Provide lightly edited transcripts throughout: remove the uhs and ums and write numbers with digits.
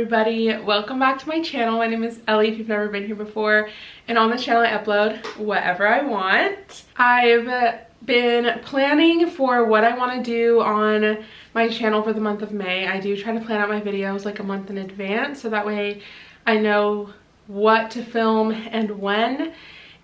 everybody, welcome back to my channel. My name is Ellie if you've never been here before, and on this channel I upload whatever I want. I've been planning for what I want to do on my channel for the month of May. I do try to plan out my videos like a month in advance so that way I know what to film and when.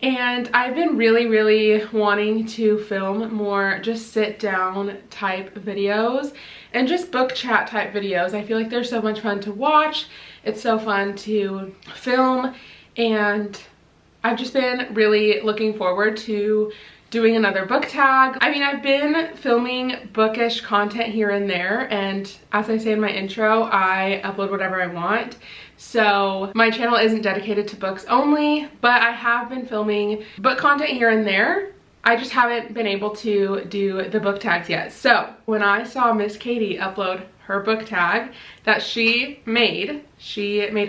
And I've been really wanting to film more just sit down type videos and just book chat type videos. I feel like they're so much fun to watch. It's so fun to film, and I've just been really looking forward to doing another book tag. I mean, I've been filming bookish content here and there, and as I say in my intro, I upload whatever I want. So my channel isn't dedicated to books only, but I have been filming book content here and there. I just haven't been able to do the book tags yet. So when I saw Miss Katie upload her book tag that she made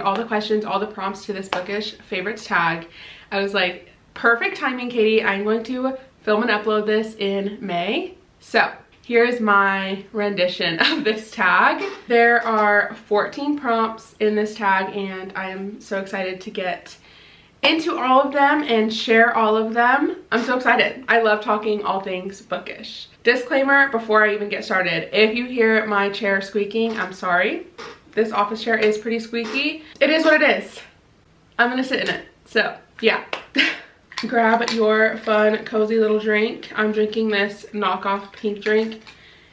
all the questions, all the prompts to this bookish favorites tag. I was like, perfect timing, Katie. I'm going to film and upload this in May. So here's my rendition of this tag. There are 14 prompts in this tag, and I am so excited to get into all of them and share all of them. I'm so excited. I love talking all things bookish. Disclaimer before I even get started, if you hear my chair squeaking, I'm sorry. This office chair is pretty squeaky. It is what it is. I'm gonna sit in it, so yeah. Grab your fun, cozy little drink. I'm drinking this knockoff pink drink.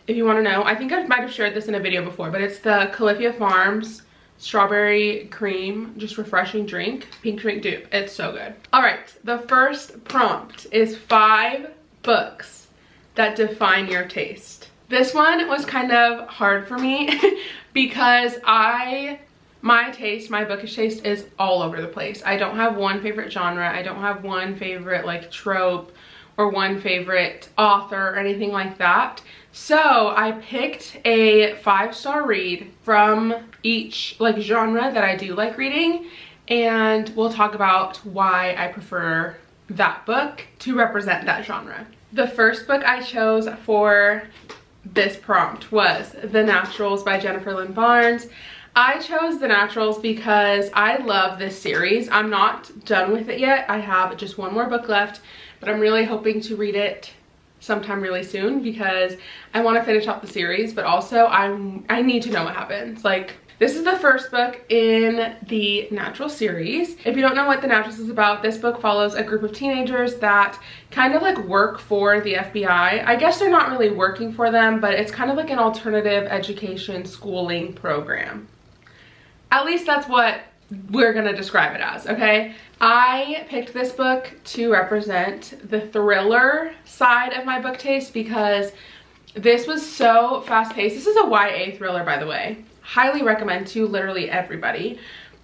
If you want to know, I think I might have shared this in a video before, but it's the Califia Farms strawberry cream, just refreshing drink. Pink drink dupe. It's so good. All right, the first prompt is 5 books that define your taste. This one was kind of hard for me because my bookish taste is all over the place. I don't have one favorite genre. I don't have one favorite like trope or one favorite author or anything like that. So I picked a 5-star read from each like genre that I do like reading, and we'll talk about why I prefer that book to represent that genre. The first book I chose for this prompt was The Naturals by Jennifer Lynn Barnes. I chose The Naturals because I love this series. I'm not done with it yet. I have just one more book left, but I'm really hoping to read it sometime really soon because I want to finish up the series, but also I need to know what happens. Like, this is the first book in the Natural series. If you don't know what The Naturals is about, this book follows a group of teenagers that kind of like work for the FBI. I guess they're not really working for them, but it's kind of like an alternative education schooling program. At least that's what we're gonna describe it as, okay? I picked this book to represent the thriller side of my book taste because this was so fast-paced. This is a YA thriller, by the way. Highly recommend to literally everybody.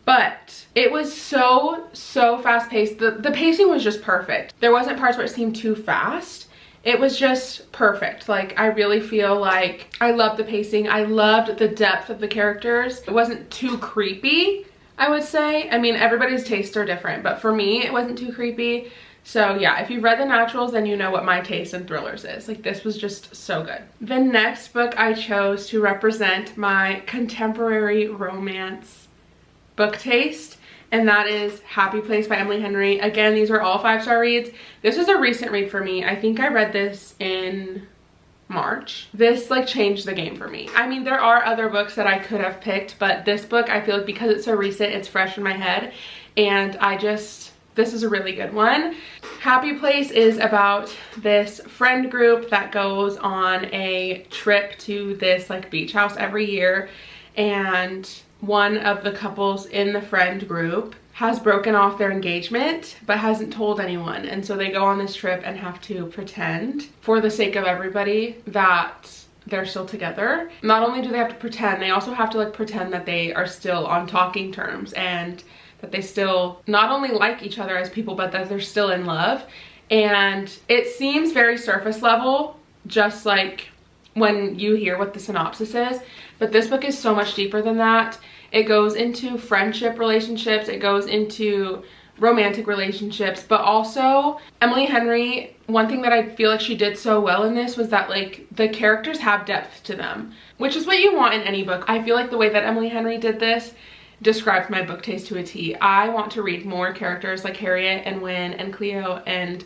But it was so fast-paced. The pacing was just perfect. There wasn't parts where it seemed too fast. It was just perfect. Like, I really feel like I loved the pacing. I loved the depth of the characters. It wasn't too creepy, I would say. I mean, everybody's tastes are different, but for me, it wasn't too creepy. So yeah, if you've read The Naturals, then you know what my taste in thrillers is. Like, this was just so good. The next book I chose to represent my contemporary romance book taste, and that is Happy Place by Emily Henry. Again, these are all 5-star reads. This was a recent read for me. I think I read this in March. This like changed the game for me. I mean, there are other books that I could have picked, but this book, I feel like because it's so recent, it's fresh in my head, and this is a really good one. Happy Place is about this friend group that goes on a trip to this like beach house every year, and one of the couples in the friend group has broken off their engagement but hasn't told anyone, and so they go on this trip and have to pretend for the sake of everybody that they're still together. Not only do they have to pretend, they also have to like pretend that they are still on talking terms and that they still not only like each other as people, but that they're still in love. And it seems very surface level, just like when you hear what the synopsis is, but this book is so much deeper than that. It goes into friendship relationships, it goes into romantic relationships, but also Emily Henry, one thing that I feel like she did so well in this was that like the characters have depth to them, which is what you want in any book. I feel like the way that Emily Henry did this describes my book taste to a T. I want to read more characters like Harriet and Win and Cleo and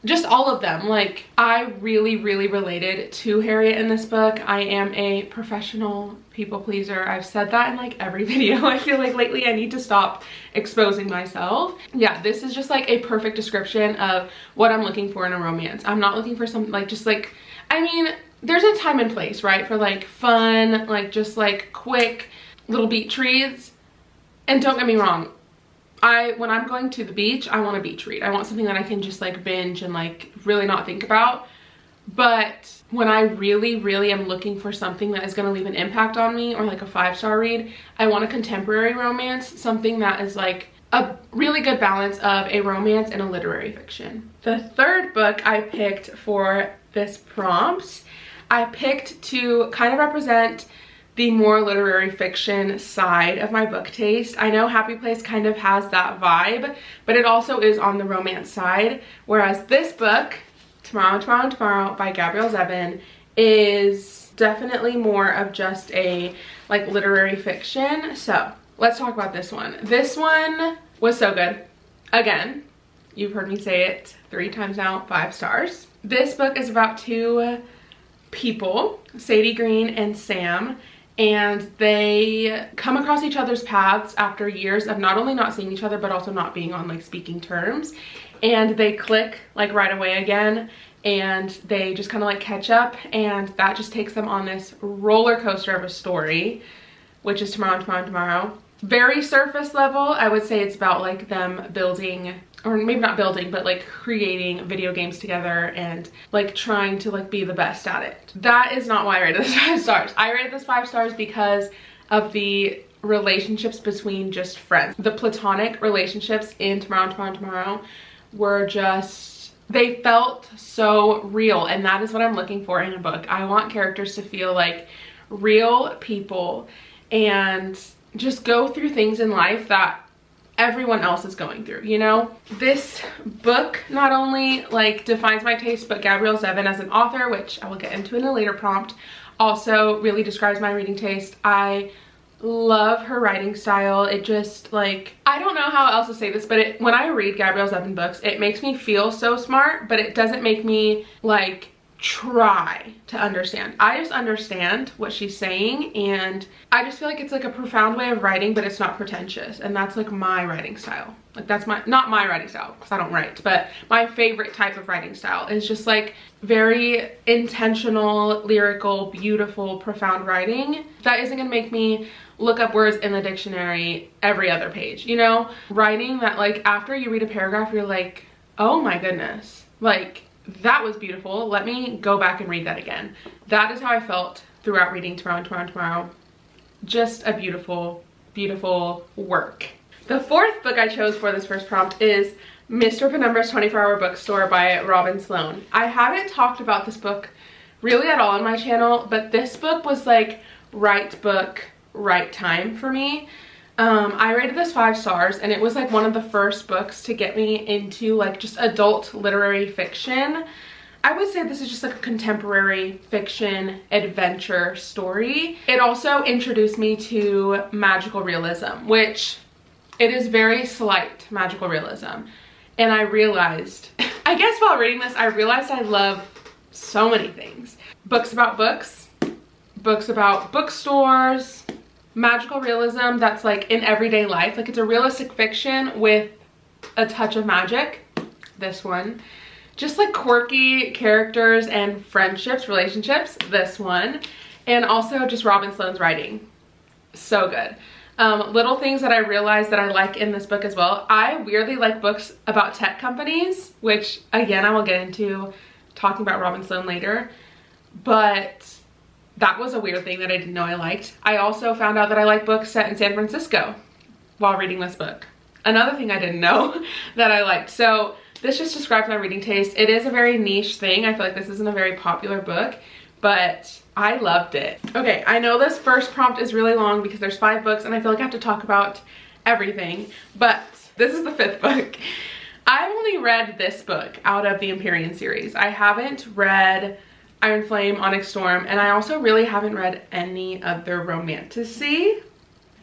just all of them. Like, I really related to Harriet in this book. I am a professional people pleaser. I've said that in like every video. I feel like lately I need to stop exposing myself. Yeah, this is just like a perfect description of what I'm looking for in a romance. I'm not looking for something like just like, I mean, there's a time and place, right? For like fun, like just like quick little beach reads. And don't get me wrong, when I'm going to the beach, I want a beach read. I want something that I can just like binge and like really not think about. But when I really am looking for something that is going to leave an impact on me, or like a 5-star read, I want a contemporary romance, something that is like a really good balance of a romance and a literary fiction. The third book I picked for this prompt, I picked to kind of represent the more literary fiction side of my book taste. I know Happy Place kind of has that vibe, but it also is on the romance side, whereas this book, Tomorrow by Gabrielle Zevin, is definitely more of just a like literary fiction. So let's talk about this one. This one was so good. Again, you've heard me say it 3 times now, 5 stars. This book is about 2 people, Sadie Green and Sam, and they come across each other's paths after years of not only not seeing each other but also not being on like speaking terms, and they click like right away again, and they just kind of like catch up, and that just takes them on this roller coaster of a story, which is Tomorrow. Very surface level, I would say it's about like them building, or maybe not building, but like creating video games together and like trying to like be the best at it. That is not why I rated this 5 stars. I rated this 5 stars because of the relationships between just friends. The platonic relationships in Tomorrow were just, they felt so real, and that is what I'm looking for in a book. I want characters to feel like real people and just go through things in life that everyone else is going through, you know? This book not only like defines my taste, but Gabrielle Zevin as an author, which I will get into in a later prompt, also really describes my reading taste. I love her writing style. It just like, I don't know how else to say this, but when I read Gabrielle Zevin books, it makes me feel so smart, but it doesn't make me like try to understand. I just understand what she's saying, and I just feel like it's like a profound way of writing, but it's not pretentious, and that's like my writing style. Like that's not my writing style because I don't write, but my favorite type of writing style is just like very intentional, lyrical, beautiful, profound writing that isn't gonna make me look up words in the dictionary every other page, you know? Writing that like after you read a paragraph you're like, oh my goodness, like that was beautiful, let me go back and read that again. That is how I felt throughout reading Tomorrow. Just a beautiful work. The 4th book I chose for this first prompt is Mr. Penumbra's 24-Hour Bookstore by Robin Sloan. I haven't talked about this book really at all on my channel, but this book was like right book, right time for me. I rated this 5 stars, and it was like one of the first books to get me into like just adult literary fiction. I would say this is just like a contemporary fiction adventure story. It also introduced me to magical realism, which it is very slight magical realism. And I realized, I guess while reading this, I realized I love so many things. Books about books, books about bookstores, magical realism that's like in everyday life. Like it's a realistic fiction with a touch of magic. This one. Just like quirky characters and friendships, relationships. This one. And also just Robin Sloan's writing. So good. Little things that I realized that I like in this book as well. I weirdly like books about tech companies, which again I will get into talking about Robin Sloan later. But that was a weird thing that I didn't know I liked. I also found out that I like books set in San Francisco while reading this book. Another thing I didn't know that I liked. So this just describes my reading taste. It is a very niche thing. I feel like this isn't a very popular book, but I loved it. Okay, I know this first prompt is really long because there's 5 books and I feel like I have to talk about everything, but this is the 5th book. I've only read this book out of the Empyrean series. I haven't read Iron Flame, Onyx Storm, and I also really haven't read any of their romantasy.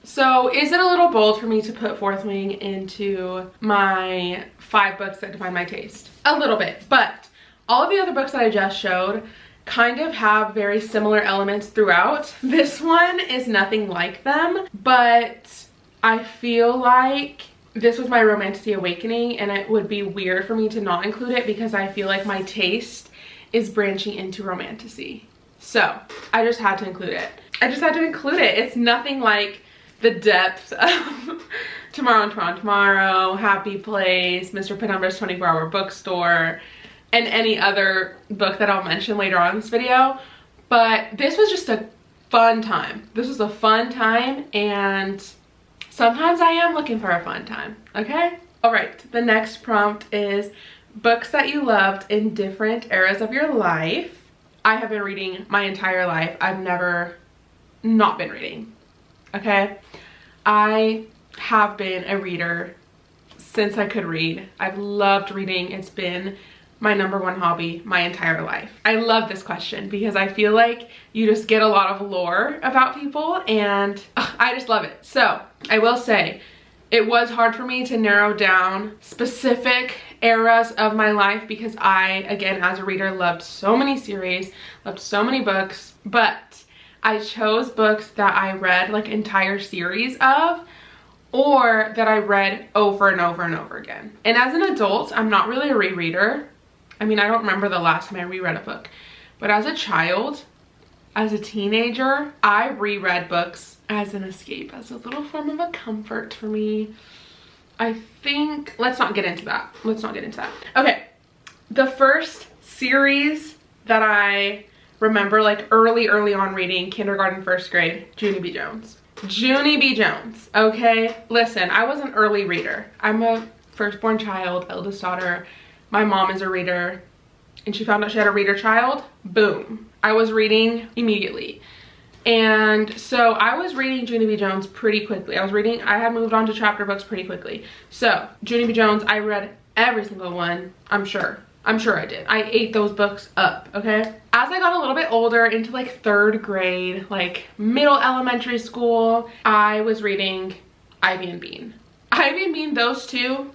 So is it a little bold for me to put Fourth Wing into my 5 books that define my taste? A little bit, but all of the other books that I just showed kind of have very similar elements throughout. This one is nothing like them, but I feel like this was my romantasy awakening, and it would be weird for me to not include it because I feel like my taste is branching into romantasy. So I just had to include it. It's nothing like the depth of Tomorrow and Tomorrow, Happy Place, Mr. Penumbra's 24-Hour Bookstore, and any other book that I'll mention later on in this video. But this was just a fun time. This was a fun time, and sometimes I am looking for a fun time, okay? All right, the next prompt is books that you loved in different eras of your life. I have been reading my entire life. I've never not been reading, okay? I have been a reader since I could read. I've loved reading. It's been my #1 hobby my entire life. I love this question because I feel like you just get a lot of lore about people, and I just love it. So I will say it was hard for me to narrow down specific eras of my life because I, again, as a reader, loved so many series, loved so many books, but I chose books that I read like entire series of, or that I read over and over and over again. And as an adult, I'm not really a rereader. I mean, I don't remember the last time I reread a book, but as a child, as a teenager, I reread books as an escape, as a little form of a comfort for me. I think, let's not get into that. Okay, the first series that I remember like early on reading, kindergarten, 1st grade, Junie B. Jones. Junie B. Jones, okay? Listen, I was an early reader. I'm a firstborn child, eldest daughter. My mom is a reader, and she found out she had a reader child. Boom. I was reading immediately. And so I was reading Junie B. Jones pretty quickly. I had moved on to chapter books pretty quickly. So Junie B. Jones, I read every single one, I'm sure I did. I ate those books up, okay? As I got a little bit older, into like 3rd grade, like middle elementary school, I was reading Ivy and Bean. Ivy and Bean, those two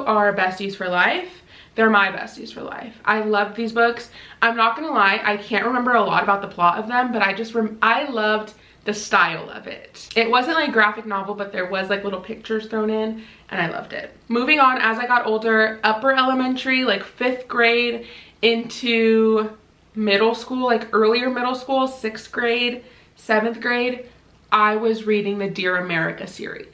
are besties for life. They're my besties for life. I loved these books. I'm not gonna lie, I can't remember a lot about the plot of them, but I loved the style of it. It wasn't like graphic novel, but there was like little pictures thrown in, and I loved it. Moving on, as I got older, upper elementary, like 5th grade into middle school, like earlier middle school, 6th grade, 7th grade, I was reading the Dear America series.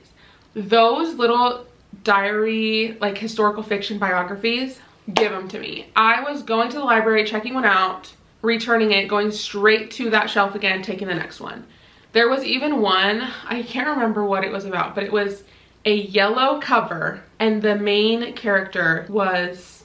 Those little diary, like historical fiction biographies, give them to me. I was going to the library, checking one out, returning it, going straight to that shelf again, taking the next one. There was even one, I can't remember what it was about, but it was a yellow cover, and the main character was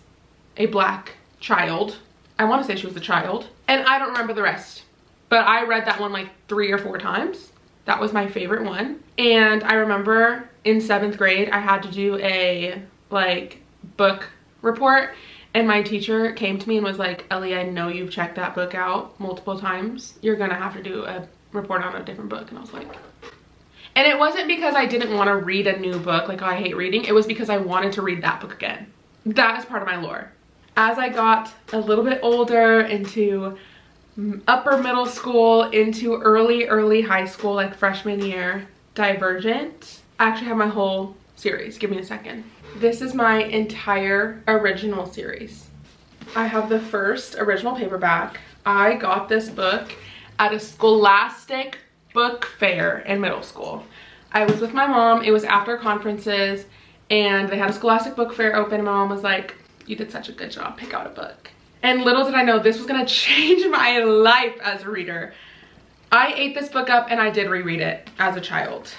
a black child. I want to say she was a child, and I don't remember the rest, but I read that one like 3 or 4 times. That was my favorite one. And I remember in 7th grade, I had to do a like book report, and my teacher came to me and was like, Ellie, I know you've checked that book out multiple times. You're gonna have to do a report on a different book. And I was like, and it wasn't because I didn't want to read a new book, like, oh, I hate reading. It was because I wanted to read that book again. That is part of my lore. As I got a little bit older, into upper middle school, into early high school, like freshman year, Divergent. I actually have my whole series. Give me a second. This is my entire original series. I have the first original paperback. I got this book at a Scholastic book fair in middle school. I was with my mom. It was after conferences, and they had a Scholastic book fair open, and my mom was like, you did such a good job, pick out a book. And little did I know this was gonna change my life as a reader. I ate this book up, and I did reread it as a child,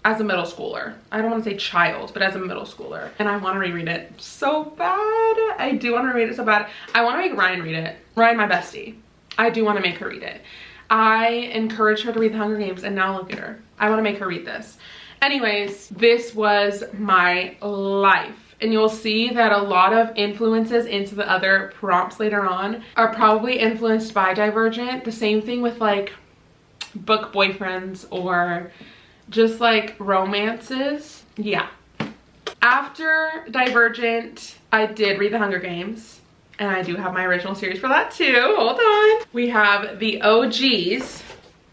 as a middle schooler. I don't want to say child, but as a middle schooler. And I want to reread it so bad. I do want to read it so bad. I want to make Ryan read it. Ryan, my bestie. I do want to make her read it. I encouraged her to read The Hunger Games, and now look at her. I want to make her read this. Anyways, this was my life. And you'll see that a lot of influences into the other prompts later on are probably influenced by Divergent. The same thing with like book boyfriends or just like romances. Yeah. After Divergent, I did read The Hunger Games, and I do have my original series for that too. Hold on. We have the OGs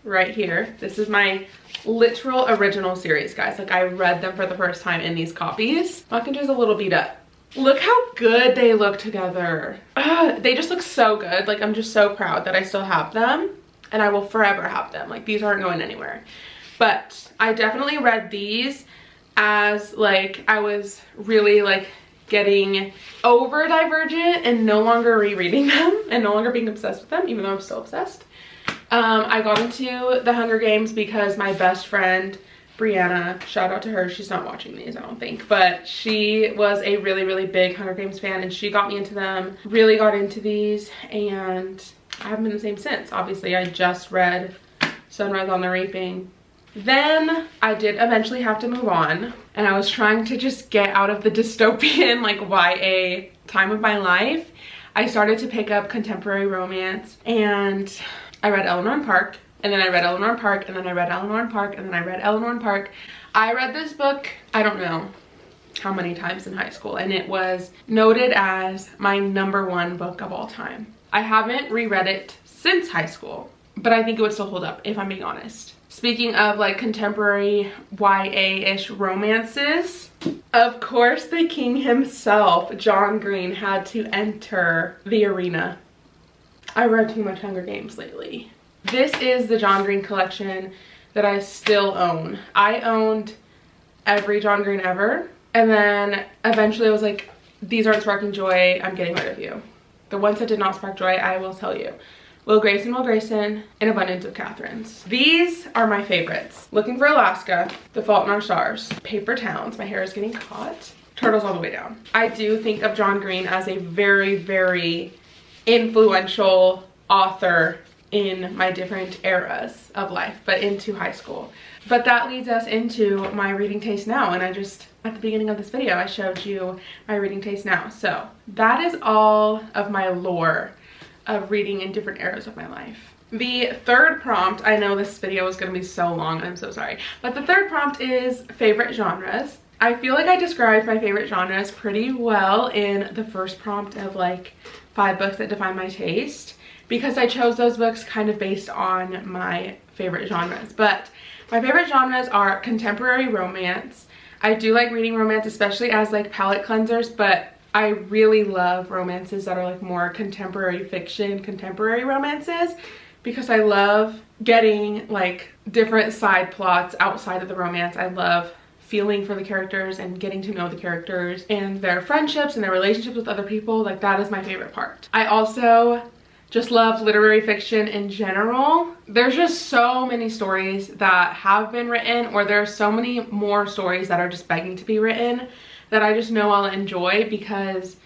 right here. This is my literal original series, guys. Like, I read them for the first time in these copies. Mockingjay's a little beat up. Look how good they look together. They just look so good. Like, I'm just so proud that I still have them, and I will forever have them. Like, these aren't going anywhere. But I definitely read these as like I was really like getting over Divergent and no longer rereading them and no longer being obsessed with them, even though I'm still obsessed. I got into The Hunger Games because my best friend Brianna, shout out to her, she's not watching these I don't think, but she was a really big Hunger Games fan, and she got me into them, really got into these, and I haven't been the same since. Obviously I just read Sunrise on the Reaping. Then I did eventually have to move on, and I was trying to just get out of the dystopian like YA time of my life. I started to pick up contemporary romance, and I read Eleanor and Park, and then I read Eleanor and Park, and then I read Eleanor and Park, and then I read Eleanor and Park. I read this book, I don't know how many times in high school, and it was noted as my #1 book of all time. I haven't reread it since high school, but I think it would still hold up if I'm being honest. Speaking of like contemporary YA-ish romances, of course the king himself, John Green, had to enter the arena. I read too much Hunger Games lately. This is the John Green collection that I still own. I owned every John Green ever, and then eventually I was like, these aren't sparking joy, I'm getting rid of you. The ones that did not spark joy, I will tell you. Will Grayson, An Abundance of Catherines. These are my favorites. Looking for Alaska, The Fault in Our Stars, Paper Towns, my hair is getting caught, Turtles All the Way Down. I do think of John Green as a very influential author in my different eras of life, but into high school. But that leads us into my reading taste now, and I just, at the beginning of this video, I showed you my reading taste now. So that is all of my lore of reading in different eras of my life. The third prompt, I know this video is going to be so long, I'm so sorry, but the third prompt is favorite genres. I feel like I described my favorite genres pretty well in the first prompt of like 5 books that define my taste, because I chose those books kind of based on my favorite genres. But my favorite genres are contemporary romance. I do like reading romance, especially as like palette cleansers, but I really love romances that are like more contemporary fiction, contemporary romances, because I love getting like different side plots outside of the romance. I love feeling for the characters and getting to know the characters and their friendships and their relationships with other people. Like, that is my favorite part. I also just love literary fiction in general. There's just so many stories that have been written, or there are so many more stories that are just begging to be written, that I just know I'll enjoy, because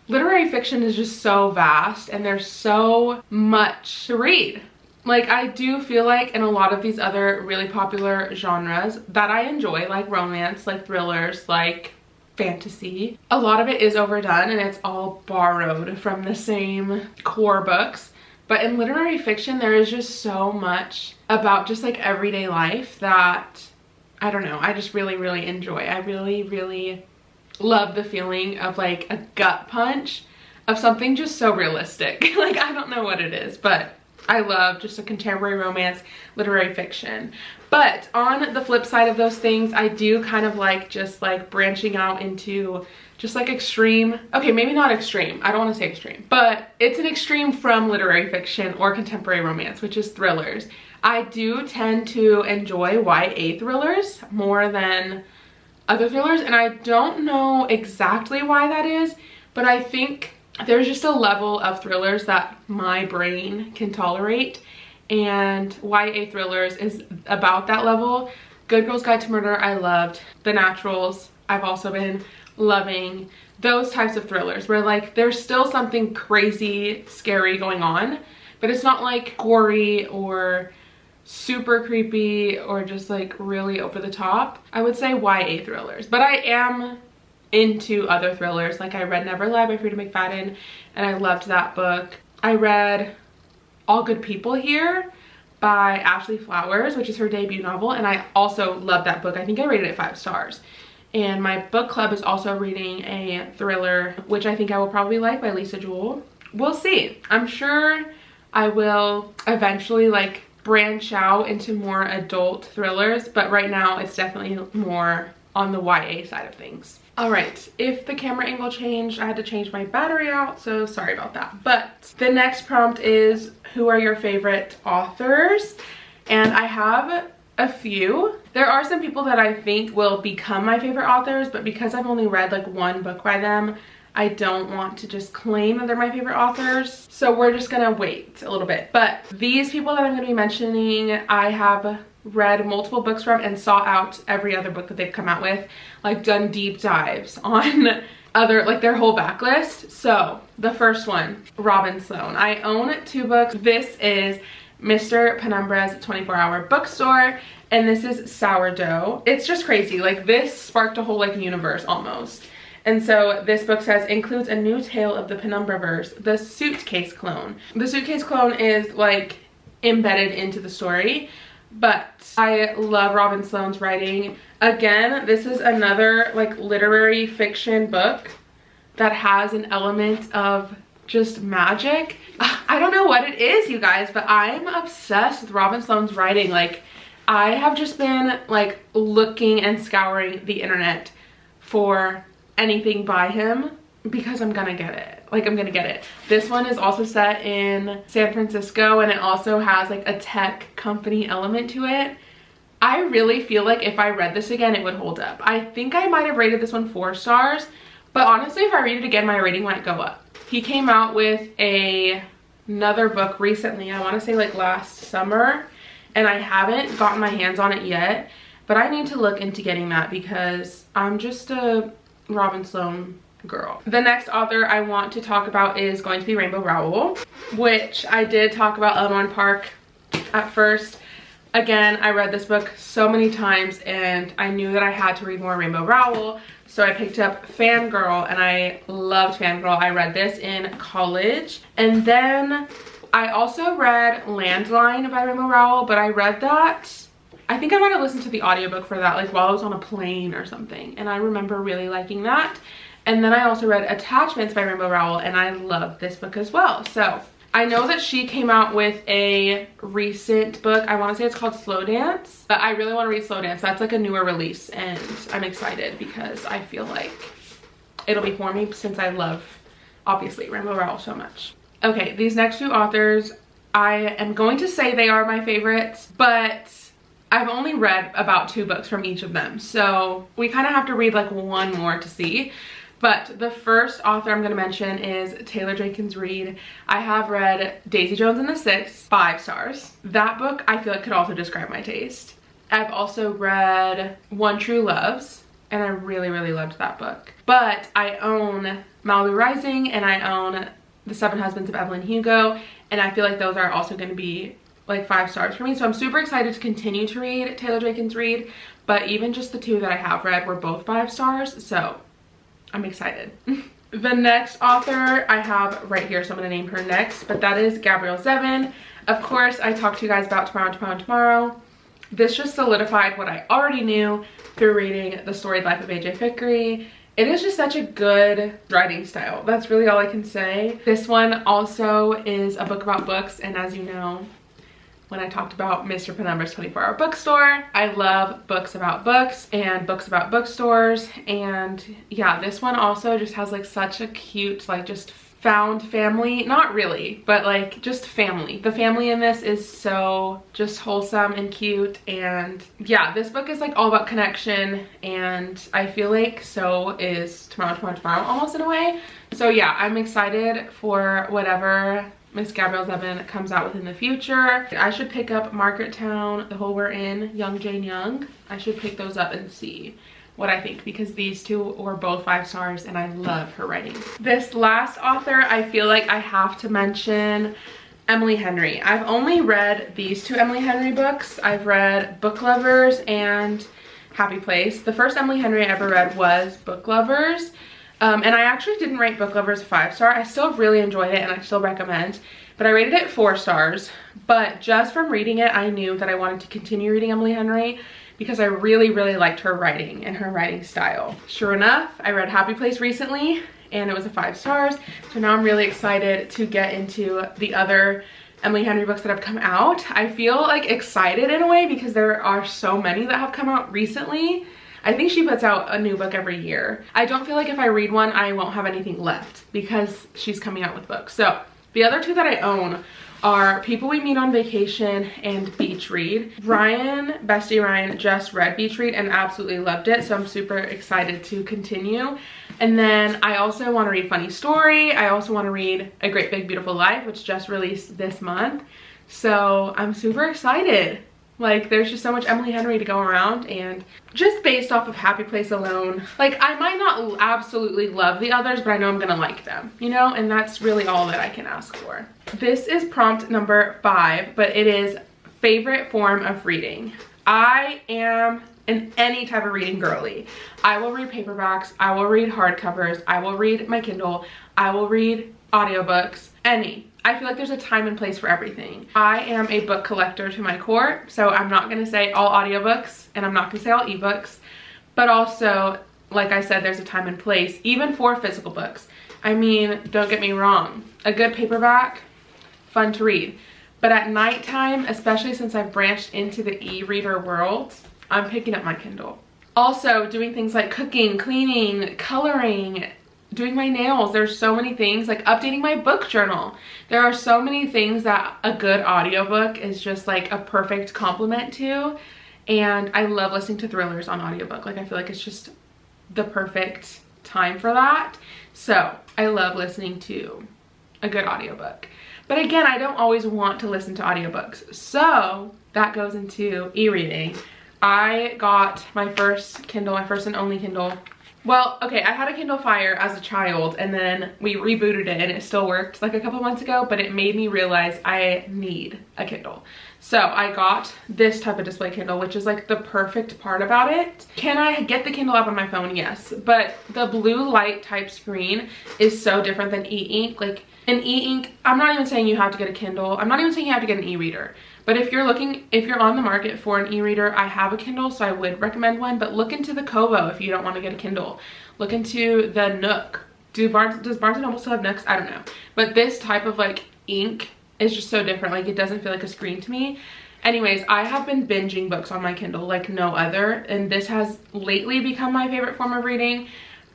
literary fiction is just so vast and there's so much to read. Like, I do feel like in a lot of these other really popular genres that I enjoy, like romance, like thrillers, like fantasy, a lot of it is overdone and it's all borrowed from the same core books. But in literary fiction, there is just so much about just like everyday life that, I don't know, I just really enjoy. I really love the feeling of like a gut punch of something just so realistic. Like, I don't know what it is, but I love just a contemporary romance, literary fiction. But on the flip side of those things, I do kind of like just like branching out into just like extreme, okay, maybe not extreme, I don't want to say extreme, but it's an extreme from literary fiction or contemporary romance, which is thrillers. I do tend to enjoy YA thrillers more than other thrillers, and I don't know exactly why that is, but I think there's just a level of thrillers that my brain can tolerate, and YA thrillers is about that level. Good Girls Guide to Murder, I loved. The Naturals, I've also been loving. Those types of thrillers where like there's still something crazy, scary going on, but it's not like gory or super creepy or just like really over the top. I would say YA thrillers, but I am into other thrillers. Like, I read Never Lie by Frida McFadden and I loved that book. I read All Good People Here by Ashley Flowers, which is her debut novel, and I also love that book. I think I rated it 5 stars. And my book club is also reading a thriller, which I think I will probably like, by Lisa Jewell. We'll see. I'm sure I will eventually like branch out into more adult thrillers, but right now it's definitely more on the YA side of things. All right, if the camera angle changed, I had to change my battery out, so sorry about that. But the next prompt is, who are your favorite authors? And I have a few. There are some people that I think will become my favorite authors, but because I've only read like 1 book by them, I don't want to just claim that they're my favorite authors. So we're just gonna wait a little bit. But these people that I'm gonna be mentioning, I have read multiple books from and sought out every other book that they've come out with, like done deep dives on other, like their whole backlist. So the first one, Robin Sloan. I own 2 books. This is Mr. Penumbra's 24-hour bookstore, and this is Sourdough. It's just crazy. Like this sparked a whole like universe almost. And so this book says, includes a new tale of the Penumbraverse, the Suitcase Clone. The Suitcase Clone is like embedded into the story, but I love Robin Sloan's writing. Again, this is another like literary fiction book that has an element of just magic. I don't know what it is, you guys, but I'm obsessed with Robin Sloan's writing. Like, I have just been like looking and scouring the internet for anything by him because I'm gonna get it. Like, I'm gonna get it. This one is also set in San Francisco, and it also has like a tech company element to it. I really feel like if I read this again, it would hold up. I think I might have rated this one 4 stars, but honestly, if I read it again, my rating might go up. He came out with another book recently, I wanna say like last summer, and I haven't gotten my hands on it yet, but I need to look into getting that because I'm just a Robin Sloan girl. The next author I want to talk about is going to be Rainbow Rowell, which I did talk about Elmore Park at first. Again, I read this book so many times and I knew that I had to read more Rainbow Rowell, so I picked up Fangirl, and I loved Fangirl. I read this in college, and then I also read Landline by Rainbow Rowell, but I read that, I think I might have listened to the audiobook for that like while I was on a plane or something, and I remember really liking that. And then I also read Attachments by Rainbow Rowell, and I loved this book as well. So I know that she came out with a recent book. I want to say it's called Slow Dance, but I really want to read Slow Dance. That's like a newer release, and I'm excited because I feel like it'll be for me since I love, obviously, Rainbow Rowell so much. Okay, these next 2 authors, I am going to say they are my favorites, but I've only read about 2 books from each of them, so we kind of have to read like 1 more to see. But the first author I'm going to mention is Taylor Jenkins Reid. I have read Daisy Jones and the Six, 5 stars. That book I feel like could also describe my taste. I've also read One True Loves, and I really, really loved that book. But I own Malibu Rising, and I own The 7 Husbands of Evelyn Hugo, and I feel like those are also going to be like 5 stars for me. So I'm super excited to continue to read Taylor Jenkins Reid, but even just the 2 that I have read were both 5 stars, so I'm excited. The next author I have right here, so I'm gonna name her next, but that is Gabrielle Zevin. Of course, I talked to you guys about Tomorrow. This just solidified what I already knew through reading The Storied Life of A.J. Fikry. It is just such a good writing style. That's really all I can say. This one also is a book about books, and as you know, when I talked about Mr. Penumbra's 24-hour bookstore, I love books about books and books about bookstores. And yeah, this one also just has like such a cute, like just found family, not really, but like just family. The family in this is so just wholesome and cute. And yeah, this book is like all about connection, and I feel like so is Tomorrow almost in a way. So yeah, I'm excited for whatever Miss Gabrielle Zevin comes out with in the future. I should pick up Margaret Town, The Hole We're In, Young Jane Young. I should pick those up and see what I think, because these 2 were both 5 stars and I love her writing. This last author, I feel like I have to mention Emily Henry. I've only read these 2 Emily Henry books. I've read Book Lovers and Happy Place. The first Emily Henry I ever read was Book Lovers. And I actually didn't rate Book Lovers 5-star. I still really enjoyed it and I still recommend, but I rated it 4 stars. But just from reading it, I knew that I wanted to continue reading Emily Henry because I really, really liked her writing and her writing style. Sure enough, I read Happy Place recently and it was a 5 stars. So now I'm really excited to get into the other Emily Henry books that have come out. I feel like excited in a way because there are so many that have come out recently. I think she puts out a new book every year. I don't feel like if I read one, I won't have anything left because she's coming out with books. So the other 2 that I own are People We Meet on Vacation and Beach Read. Bestie Ryan just read Beach Read and absolutely loved it. So I'm super excited to continue. And then I also want to read Funny Story. I also want to read A Great Big Beautiful Life, which just released this month. So I'm super excited. Like, there's just so much Emily Henry to go around, and just based off of Happy Place alone, like, I might not absolutely love the others, but I know I'm gonna like them, you know? And that's really all that I can ask for. This is prompt number 5, but it is favorite form of reading. I am an any type of reading girly. I will read paperbacks, I will read hardcovers, I will read my Kindle, I will read audiobooks, any. I feel like there's a time and place for everything. I am a book collector to my core, so I'm not gonna say all audiobooks and I'm not gonna say all ebooks, but also, like I said, there's a time and place, even for physical books. I mean, don't get me wrong, a good paperback, fun to read. But at nighttime, especially since I've branched into the e-reader world, I'm picking up my Kindle. Also, doing things like cooking, cleaning, coloring, doing my nails, there's so many things, like updating my book journal. There are so many things that a good audiobook is just like a perfect complement to. And I love listening to thrillers on audiobook. Like, I feel like it's just the perfect time for that. So I love listening to a good audiobook. But again, I don't always want to listen to audiobooks. So that goes into e-reading. I got my first Kindle, my first and only Kindle. Well, okay, I had a Kindle Fire as a child and then we rebooted it and it still worked like a couple months ago, but it made me realize I need a Kindle. So I got this type of display Kindle, which is like the perfect part about it. Can I get the Kindle app on my phone? Yes, but the blue light type screen is so different than e-ink. Like an e-ink, I'm not even saying you have to get a Kindle. I'm not even saying you have to get an e-reader. But if you're on the market for an e-reader, I have a Kindle, so I would recommend one, but look into the Kobo if you don't want to get a Kindle. Look into the Nook. Does Barnes & Noble still have Nooks? I don't know. But this type of like ink is just so different. Like, it doesn't feel like a screen to me. Anyways, I have been binging books on my Kindle like no other, and this has lately become my favorite form of reading.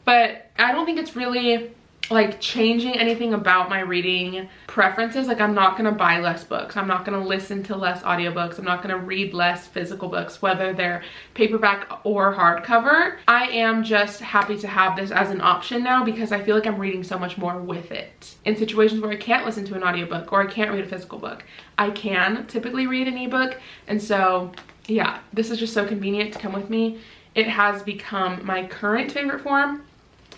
But I don't think it's really like changing anything about my reading preferences. Like, I'm not gonna buy less books, I'm not gonna listen to less audiobooks, I'm not gonna read less physical books, whether they're paperback or hardcover. I am just happy to have this as an option now because I feel like I'm reading so much more with it. In situations where I can't listen to an audiobook or I can't read a physical book, I can typically read an ebook. And so yeah, this is just so convenient to come with me. It has become my current favorite form,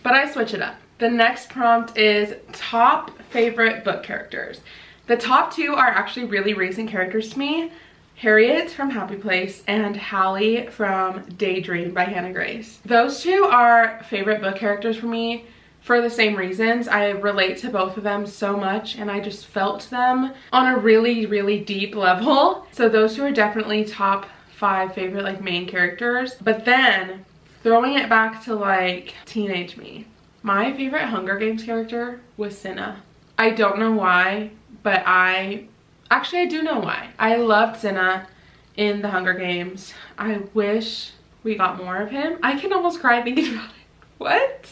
but I switch it up. The next prompt is top favorite book characters. The top 2 are actually really recent characters to me. Harriet from Happy Place and Hallie from Daydream by Hannah Grace. Those 2 are favorite book characters for me for the same reasons. I relate to both of them so much and I just felt them on a really, really deep level. So those 2 are definitely top 5 favorite like main characters. But then throwing it back to like teenage me, my favorite Hunger Games character was Cinna. I don't know why, but actually I do know why. I loved Cinna in the Hunger Games. I wish we got more of him. I can almost cry thinking about it. What?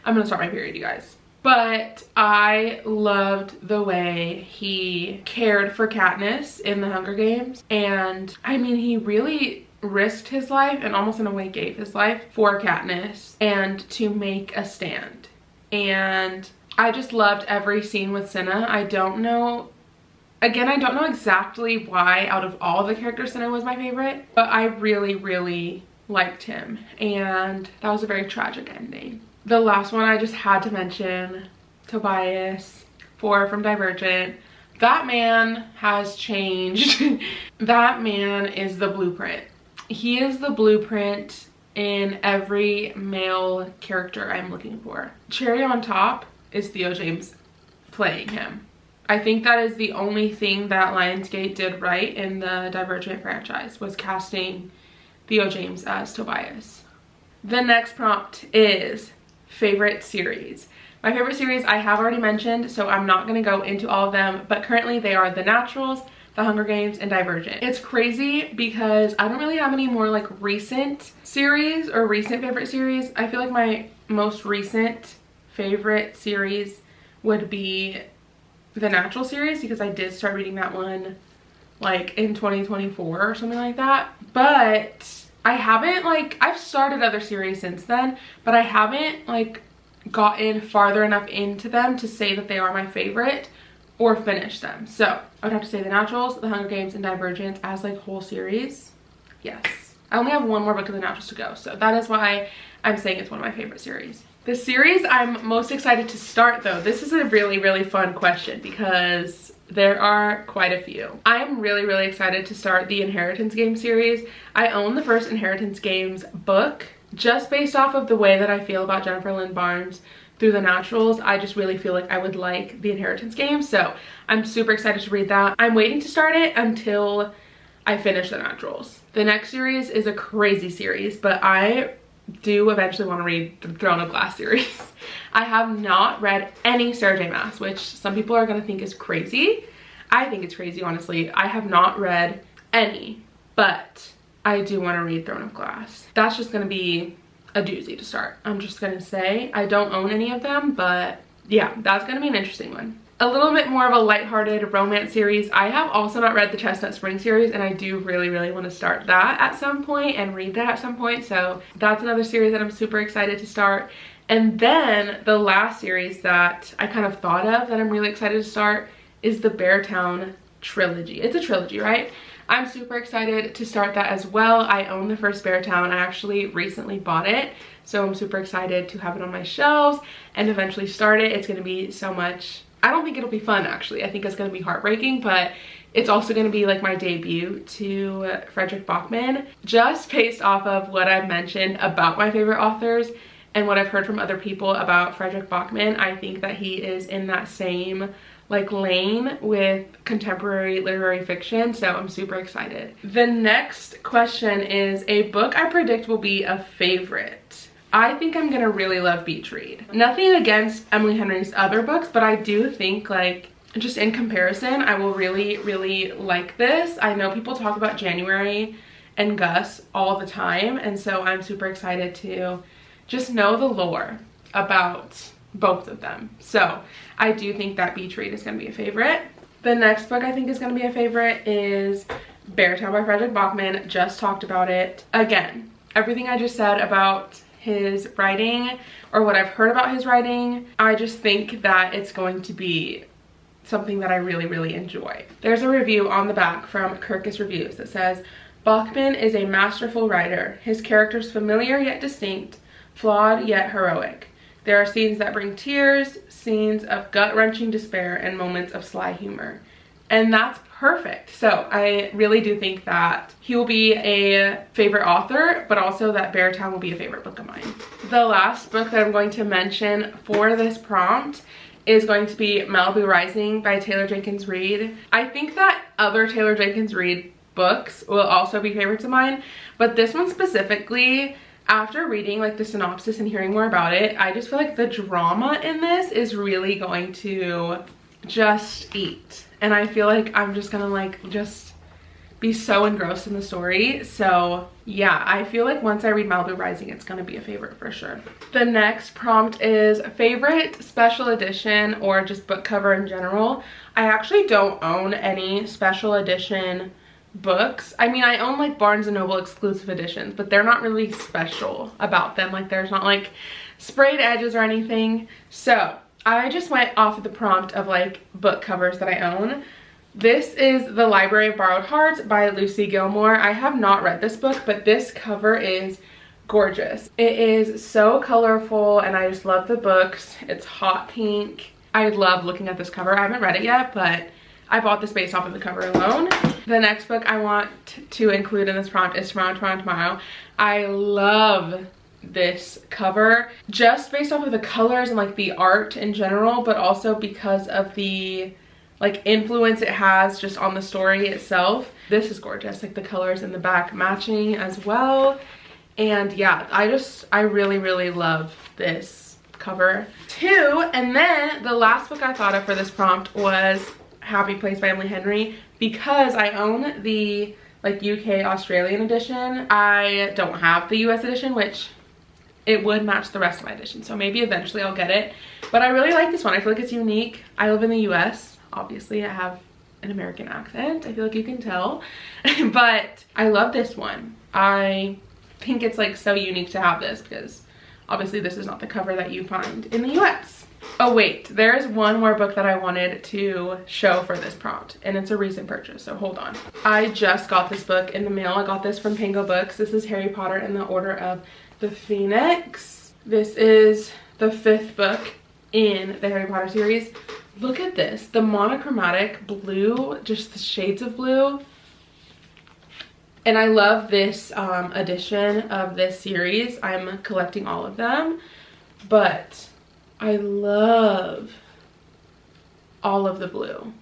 I'm gonna start my period, you guys. But I loved the way he cared for Katniss in the Hunger Games. And I mean, he really risked his life and almost in a way gave his life for Katniss and to make a stand. And I just loved every scene with Cinna. I don't know exactly why out of all the characters Cinna was my favorite, but I really, really liked him. And that was a very tragic ending. The last one I just had to mention, Tobias, 4 from Divergent. That man has changed. That man is the blueprint. He is the blueprint in every male character I'm looking for. Cherry on top is Theo James playing him. I think that is the only thing that Lionsgate did right in the Divergent franchise, was casting Theo James as Tobias. The next prompt is favorite series. My favorite series I have already mentioned, so I'm not going to go into all of them, but currently they are The Naturals, The Hunger Games, and Divergent. It's crazy because I don't really have any more like recent series or recent favorite series. I feel like my most recent favorite series would be the Natural series, because I did start reading that one like in 2024 or something like that. But I haven't like, I've started other series since then, but I haven't like gotten farther enough into them to say that they are my favorite or finish them. So I would have to say The Naturals, The Hunger Games, and Divergent as like whole series. Yes. I only have one more book of The Naturals to go, so that is why I'm saying it's one of my favorite series. The series I'm most excited to start though, this is a really, really fun question because there are quite a few. I am really, really excited to start the Inheritance Game series. I own the first Inheritance Games book just based off of the way that I feel about Jennifer Lynn Barnes through The Naturals. I just really feel like I would like the Inheritance Game, so I'm super excited to read that. I'm waiting to start it until I finish The Naturals. The next series is a crazy series, but I do eventually want to read the Throne of Glass series. I have not read any Sarah J Maas, which some people are going to think is crazy. I think it's crazy, honestly. I have not read any, but I do want to read Throne of Glass. That's just going to be a doozy to start. I'm just going to say I don't own any of them, but yeah, that's going to be an interesting one. A little bit more of a lighthearted romance series. I have also not read the Chestnut Spring series, and I do really, really want to start that at some point and read that at some point. So that's another series that I'm super excited to start. And then the last series that I kind of thought of that I'm really excited to start is the Beartown trilogy. It's a trilogy, right? I'm super excited to start that as well. I own the first Beartown. I actually recently bought it, so I'm super excited to have it on my shelves and eventually start it. It's going to be so much. I don't think it'll be fun, actually. I think it's going to be heartbreaking, but it's also going to be like my debut to Frederick Bachman, just based off of what I've mentioned about my favorite authors and what I've heard from other people about Frederick Bachman. I think that he is in that same like lane with contemporary literary fiction, so I'm super excited. The next question is a book I predict will be a favorite. I think I'm gonna really love Beach Read. Nothing against Emily Henry's other books, but I do think like just in comparison I will really, really like this. I know people talk about January and Gus all the time, and so I'm super excited to just know the lore about both of them. So I do think that Beach Read is going to be a favorite. The next book I think is going to be a favorite is Beartown by Frederick Bachman. Just talked about it. Again, everything I just said about his writing or what I've heard about his writing, I just think that it's going to be something that I really, really enjoy. There's a review on the back from Kirkus Reviews that says, Bachman is a masterful writer. His characters familiar yet distinct, flawed yet heroic. There are scenes that bring tears, scenes of gut-wrenching despair, and moments of sly humor. And that's perfect. So I really do think that he will be a favorite author, but also that Beartown will be a favorite book of mine. The last book that I'm going to mention for this prompt is going to be Malibu Rising by Taylor Jenkins Reid. I think that other Taylor Jenkins Reid books will also be favorites of mine, but this one specifically, after reading like the synopsis and hearing more about it, I just feel like the drama in this is really going to just eat. And I feel like I'm just gonna like just be so engrossed in the story. So yeah, I feel like once I read Malibu Rising, it's gonna be a favorite for sure. The next prompt is favorite special edition or just book cover in general. I actually don't own any special edition books. I mean, I own like Barnes & Noble exclusive editions, but they're not really special about them. Like there's not like sprayed edges or anything. So I just went off of the prompt of like book covers that I own. This is The Library of Borrowed Hearts by Lucy Gilmore. I have not read this book, but this cover is gorgeous. It is so colorful and I just love the books. It's hot pink. I love looking at this cover. I haven't read it yet, but I bought this based off of the cover alone. The next book I want to include in this prompt is Tomorrow. I love this cover just based off of the colors and like the art in general, but also because of the like influence it has just on the story itself. This is gorgeous, like the colors in the back matching as well. And yeah, I really love this cover too. And then the last book I thought of for this prompt was Happy Place by Emily Henry, because I own the like UK Australian edition. I don't have the US edition, which it would match the rest of my edition, so maybe eventually I'll get it. But I really like this one. I feel like it's unique. I live in the US. Obviously, I have an American accent. I feel like you can tell. But I love this one. I think it's like so unique to have this because obviously this is not the cover that you find in the US. Oh wait, there's one more book that I wanted to show for this prompt, and it's a recent purchase, so hold on. I just got this book in the mail. I got this from pangobooks. This is Harry Potter and the Order of the Phoenix. This is the 5th book in the Harry Potter series. Look at this, the monochromatic blue, just the shades of blue. And I love this edition of this series. I'm collecting all of them, but I love all of the blue.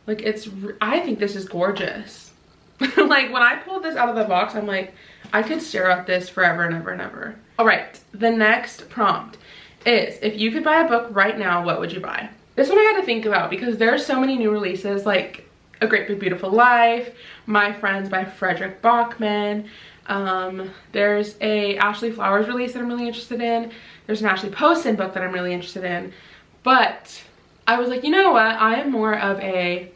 Like I think this is gorgeous. Like when I pulled this out of the box, I'm like, I could stare at this forever and ever and ever. All right, the next prompt is, if you could buy a book right now, what would you buy? This one I had to think about because there's so many new releases, like A Great Big Beautiful Life, My Friends by Frederick Bachman. There's a Ashley Flowers release that I'm really interested in. There's an Ashley Poston book that I'm really interested in. But I was like, you know what? I am more of a,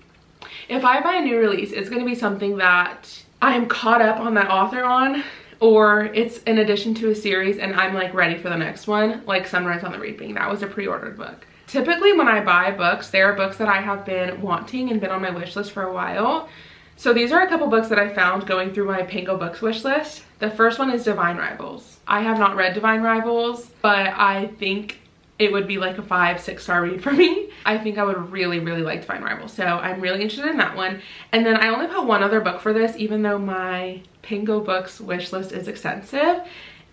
if I buy a new release, it's going to be something that I am caught up on that author on, or it's in addition to a series and I'm like ready for the next one, like Sunrise on the Reaping. That was a pre-ordered book. Typically when I buy books, they are books that I have been wanting and been on my wish list for a while. So these are a couple books that I found going through my pangobooks wish list. The first one is Divine Rivals. I have not read Divine Rivals, but I think it would be like a 5-6 star read for me. I think I would really like Divine Rivals, so I'm really interested in that one. And then I only put one other book for this, even though my pangobooks wish list is extensive.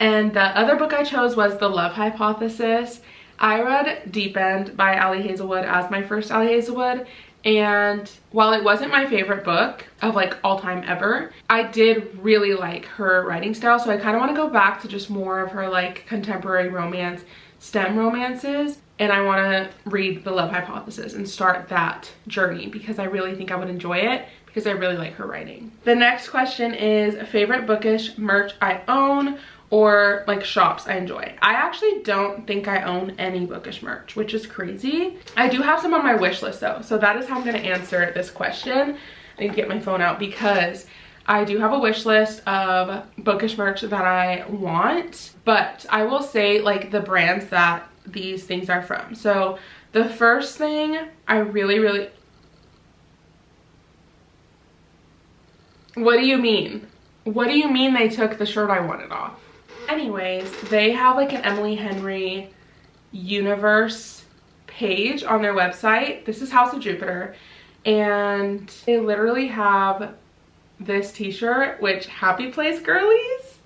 And the other book I chose was The Love Hypothesis. I read Deep End by Ali Hazelwood as my first Ali Hazelwood, and while it wasn't my favorite book of like all time ever, I did really like her writing style, so I kind of want to go back to just more of her like contemporary romance, STEM romances, and I want to read The Love Hypothesis and start that journey because I really think I would enjoy it because I really like her writing. The next question is favorite bookish merch I own or like shops I enjoy. I actually don't think I own any bookish merch, which is crazy. I do have some on my wish list though, so that is how I'm going to answer this question. I need to get my phone out because I do have a wish list of bookish merch that I want, but I will say like the brands that these things are from. So the first thing I really What do you mean? What do you mean they took the shirt I wanted off? Anyways, they have like an Emily Henry universe page on their website. This is House of Jupiter, and they literally have this t-shirt, which Happy Place Girlies,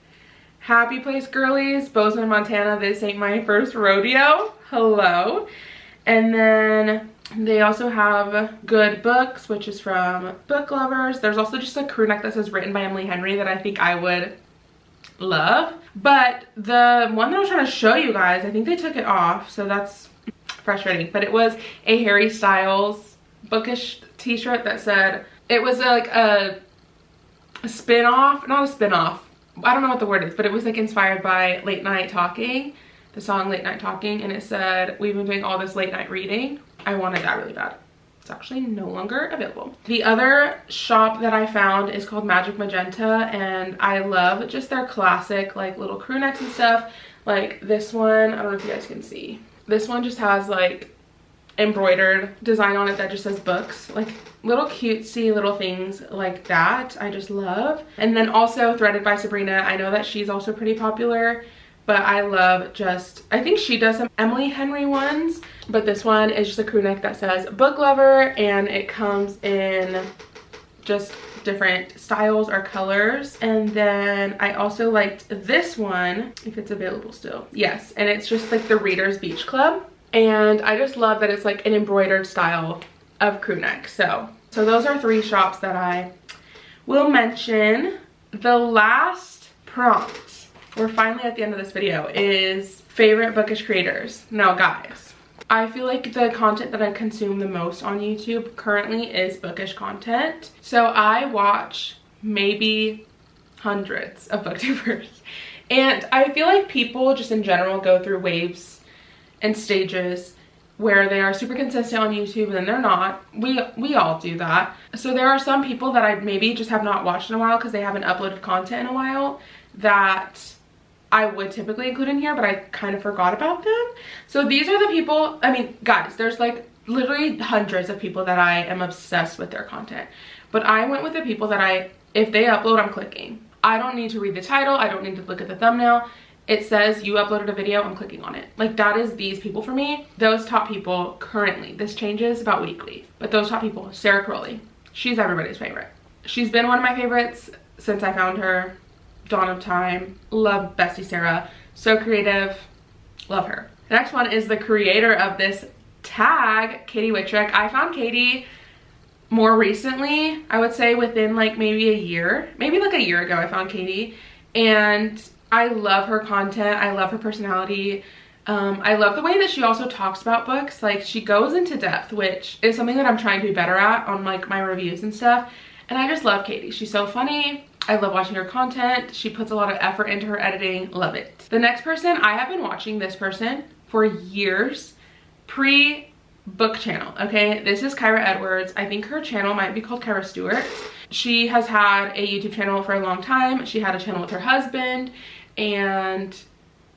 Bozeman, Montana, this ain't my first rodeo, hello. And then they also have Good Books, which is from Book Lovers. There's also just a crew neck that says written by Emily Henry that I think I would love. But the one that I was trying to show you guys, I think they took it off, so that's frustrating. But it was a Harry Styles bookish t-shirt that said, it was like a spin-off, not a spin-off, I don't know what the word is, but it was like inspired by Late Night Talking, the song Late Night Talking, and it said, we've been doing all this late night reading. I wanted that really bad. It's actually no longer available. The other shop that I found is called Magic Magenta, and I love just their classic like little crew necks and stuff. Like this one, I don't know if you guys can see. This one just has like embroidered design on it that just says books, like little cutesy little things like that. I just love. And then also Threaded by Sabrina. I know that she's also pretty popular, but I love just, I think she does some Emily Henry ones. but this one is just a crew neck that says book lover, and it comes in just different styles or colors. And then I also liked this one, if it's available still. Yes, and it's just like the Reader's Beach Club, and I just love that it's like an embroidered style of crew neck. So those are 3 shops that I will mention. The last prompt, we're finally at the end of this video, is favorite bookish creators. Now guys, I feel like the content that I consume the most on YouTube currently is bookish content. So I watch maybe hundreds of booktubers, and I feel like people just in general go through waves and stages where they are super consistent on YouTube and then they're not. We all do that. So there are some people that I maybe just have not watched in a while because they haven't uploaded content in a while that I would typically include in here, but I kind of forgot about them. So these are the people, I mean, guys, there's like literally hundreds of people that I am obsessed with their content. But I went with the people that if they upload, I'm clicking. I don't need to read the title. I don't need to look at the thumbnail. It says you uploaded a video, I'm clicking on it. Like, that is these people for me. Those top people currently, this changes about weekly, but those top people, Sarah Crowley, she's everybody's favorite. She's been one of my favorites since I found her. Dawn of Time, love Bestie Sarah, so creative, love her. The next one is the creator of this tag, Katie Wittrick. I found Katie more recently, I would say within like maybe a year, maybe like a year ago I found Katie, and I love her content. I love her personality. I love the way that she also talks about books. Like, she goes into depth, which is something that I'm trying to be better at on like my reviews and stuff. And I just love Katie. She's so funny. I love watching her content. She puts a lot of effort into her editing. Love it. The next person, I have been watching this person for years, pre-book channel, okay? This is Kyra Edwards. I think her channel might be called Kyra Stewart. She has had a YouTube channel for a long time. She had a channel with her husband, and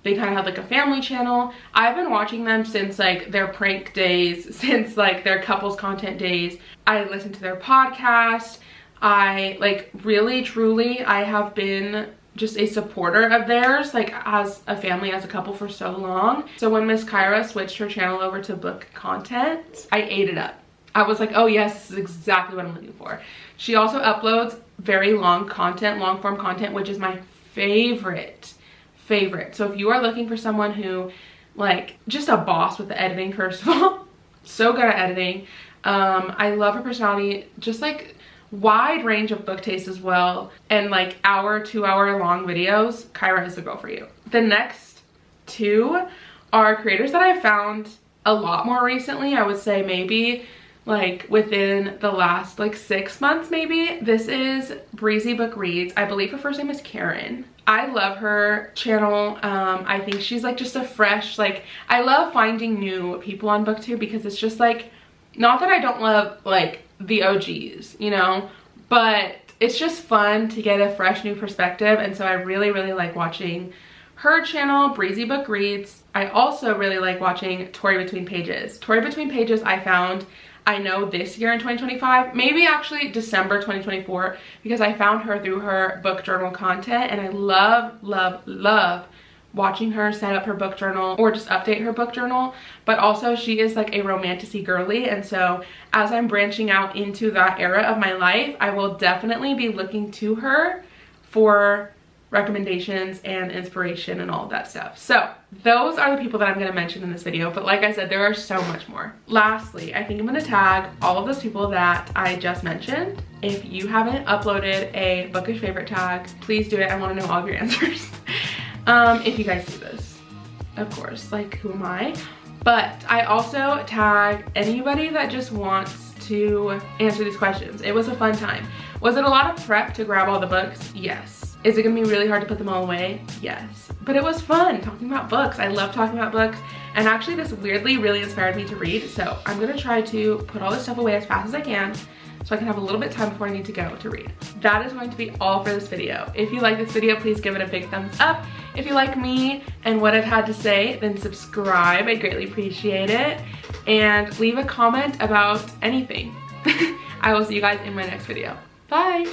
they kind of had like a family channel. I've been watching them since like their prank days, since like their couples content days. I listen to their podcast. I like really truly, I have been just a supporter of theirs, like as a family, as a couple, for so long. So when Miss Kyra switched her channel over to book content, I ate it up. I was like, oh yes, this is exactly what I'm looking for. She also uploads very long content, long form content, which is my favorite. So if you are looking for someone who, like, just a boss with the editing, first of all, so good at editing. I love her personality, just like wide range of book taste as well, and like hour, 2 hour long videos. Kyra is the girl for you. The next 2 are creators that I found a lot more recently. I would say maybe like within the last like 6 months maybe. This is Breezy Book Reads. I believe her first name is Karen. I love her channel. I think she's like just a fresh, like, I love finding new people on BookTube because it's just like, not that I don't love like the OGs, you know, but it's just fun to get a fresh new perspective. And so I really like watching her channel, Breezy Book Reads. I also really like watching Tori Between Pages. Tori Between Pages I found, I know, this year in 2025, maybe actually December 2024, because I found her through her book journal content, and I love watching her set up her book journal or just update her book journal. But also she is like a romantic-y girly, and so as I'm branching out into that era of my life, I will definitely be looking to her for recommendations and inspiration and all of that stuff. So those are the people that I'm going to mention in this video, but like I said, there are so much more. Lastly, I think I'm going to tag all of those people that I just mentioned. If you haven't uploaded a bookish favorite tag, please do it. I want to know all of your answers. If you guys do this, of course, like, who am I? But I also tag anybody that just wants to answer these questions. It was a fun time. Was it a lot of prep to grab all the books? Yes. Is it gonna be really hard to put them all away? Yes. But it was fun talking about books. I love talking about books, and actually this weirdly really inspired me to read. So I'm gonna try to put all this stuff away as fast as I can so I can have a little bit of time before I need to go to read. That is going to be all for this video. If you like this video, please give it a big thumbs up. If you like me and what I've had to say, then subscribe. I greatly appreciate it. And leave a comment about anything. I will see you guys in my next video. Bye.